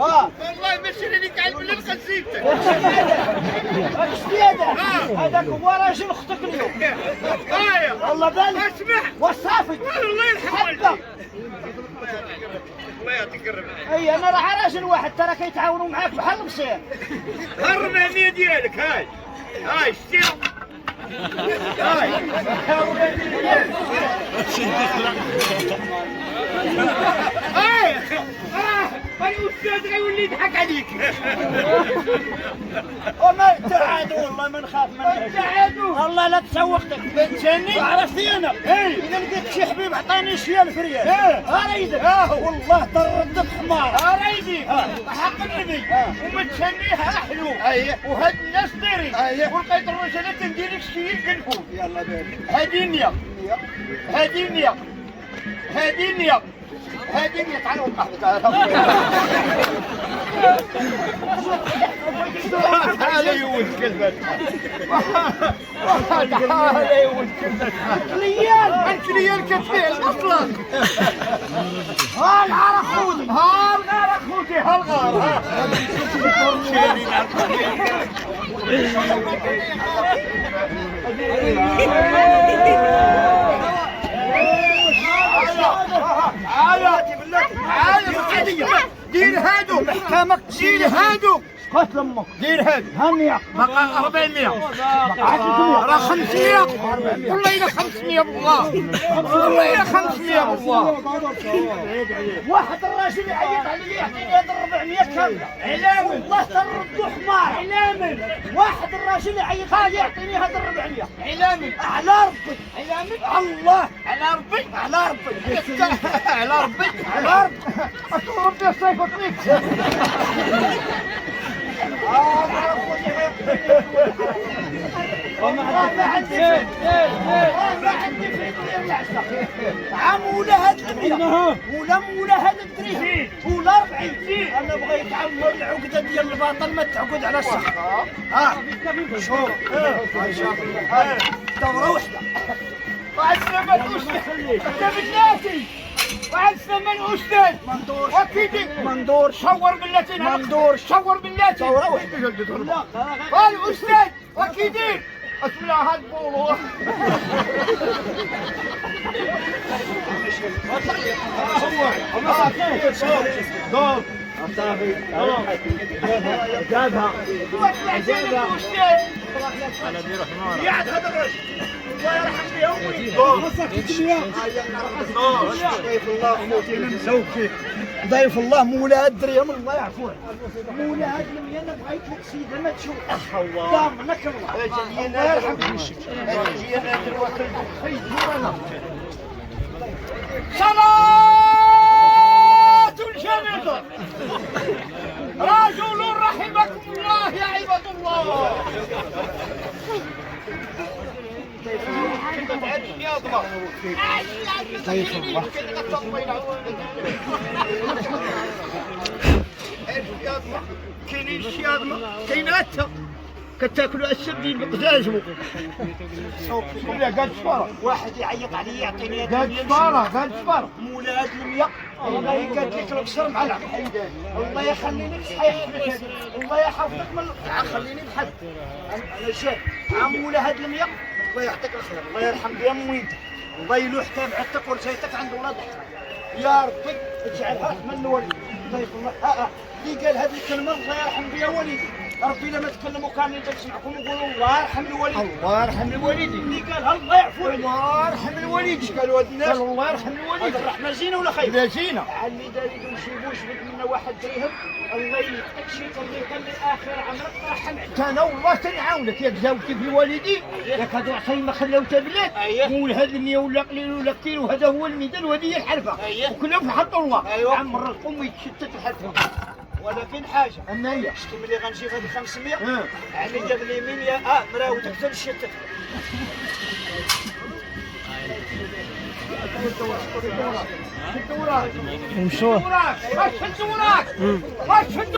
والله مشري لك على البلد قزيبتك. هذاك هو راجل اختك اليوم. والله بالك. اسمع وصافي. الله يرحم والديك. الله يعطيك الربح. اي انا راه راجل واحد ترى كيتعاونوا معاك بحال المصير. الربانية ديالك هاي شتي هاي الاستاذ غيولي يضحك عليك. وما تعادوا والله ما نخاف منك. تعادوا والله لا تسوقتك بنتشني عرفتي انا. اذا لقيت شي حبيب عطاني شي 1000 ريال. اريدك والله تردك حمار. اريدي حق النبي وما تشنيها حلو. وهاد الناس دايرين ولقيت الرجاله تندير لك شي يقلبوا. يلا بيبي هادي النية هادي النية هادي النية هادي النية. تعال وقع تعال يا ولد كلبك. تعال يا ولد كلبك. الكليال كتفيل اصلا. ها الغار اخوتي. ها الغار اخوتي ها الغار. دير هادو محكمك. دير هادو قتل امك. دير هادو هنيا بقى 400 راه 500 والله الا 500 بالله والله الا 500 بالله. واحد الراجل يعيط علي يعطيني هاد 400 كامله. علامل والله تردو حمار. علامل واحد الراجل يعيط علي يعطيني هاد 400. علامل على ربي. علامل الله على ربي على ربي على ربي على ربي. اصل ربي يصيفطنيك. ما عندي عام ولا هاد المية ولا هاد الدريهم ولا 40. انا بغيت يتعمر العقده ديال الباطل ما تعقد على الصحه. شوف دوره وحده. بعد الثمن أستاذ بثلاثي. بعد الثمن أستاذ وكيدي مندور شور بالتي مندور شور بالتي دوره وحده. قال أستاذ وكيدي اسمع هاد بولو. جابها انا دير حمار يا هذا الرجل الله يرحم ضيف الله خوتي المسوكي. ضيف الله مولا الدريهم الله يعفوه. مولا هاد المية انا بغيت لك سيده ما تشوف ضامنك الله. الله يرحم صلاة الجنازة. رجل رحمكم الله يا عباد الله. ضيف الله. كاينين الشياضمة كاين هتا كتاكلوا السردين بقزازمو. قال شفارة واحد يعيط علي يعطيني قال شفارة مولا هاد المية. والله قالت لك البصر مع الحيدان. الله يخليني صحيح الله يحفظك من القطعه. خليني بحد انا شاب مولا هاد المية. الله يعطيك الخير. الله يرحم بيا امي. الله يلوح تابعتك ورثيتك عند ولاد يا ربي اجعلها من الوليد. ضيف الله اللي قال هذه الكلمه الله يرحم بيا وليدي. ربي لما تكلموا كاملين تسمعكم وقولوا الله يرحم الوالد. الله يرحم الوالدين. اللي قالها الله يعفو عليه. الله يرحم الوالدين. ايش قالوا هاد الناس؟ قالوا الله يرحم الوالدين. الرحمه زينه ولا خير؟ لا زينه. اللي دار يدوم شي بوش بد منا واحد درهم الله يلقاك شي طريقه للاخر عمرك ترحم عليه. انا والله تنعاونك ياك زاوجتي في والدي ياك هادو عصايم ما خلاو تبلات. مول هذا المية ولا قليل ولا كثير وهذا هو الميدان وهذه هي الحرفه. وكلهم في حط الله. عمر القوم يتشتت الحرفه. ولكن حاجه اما هي شتي ملي غنجيب هاد 500 يعني جاب لي يمين يا مراودك حتى للشتت. مشوا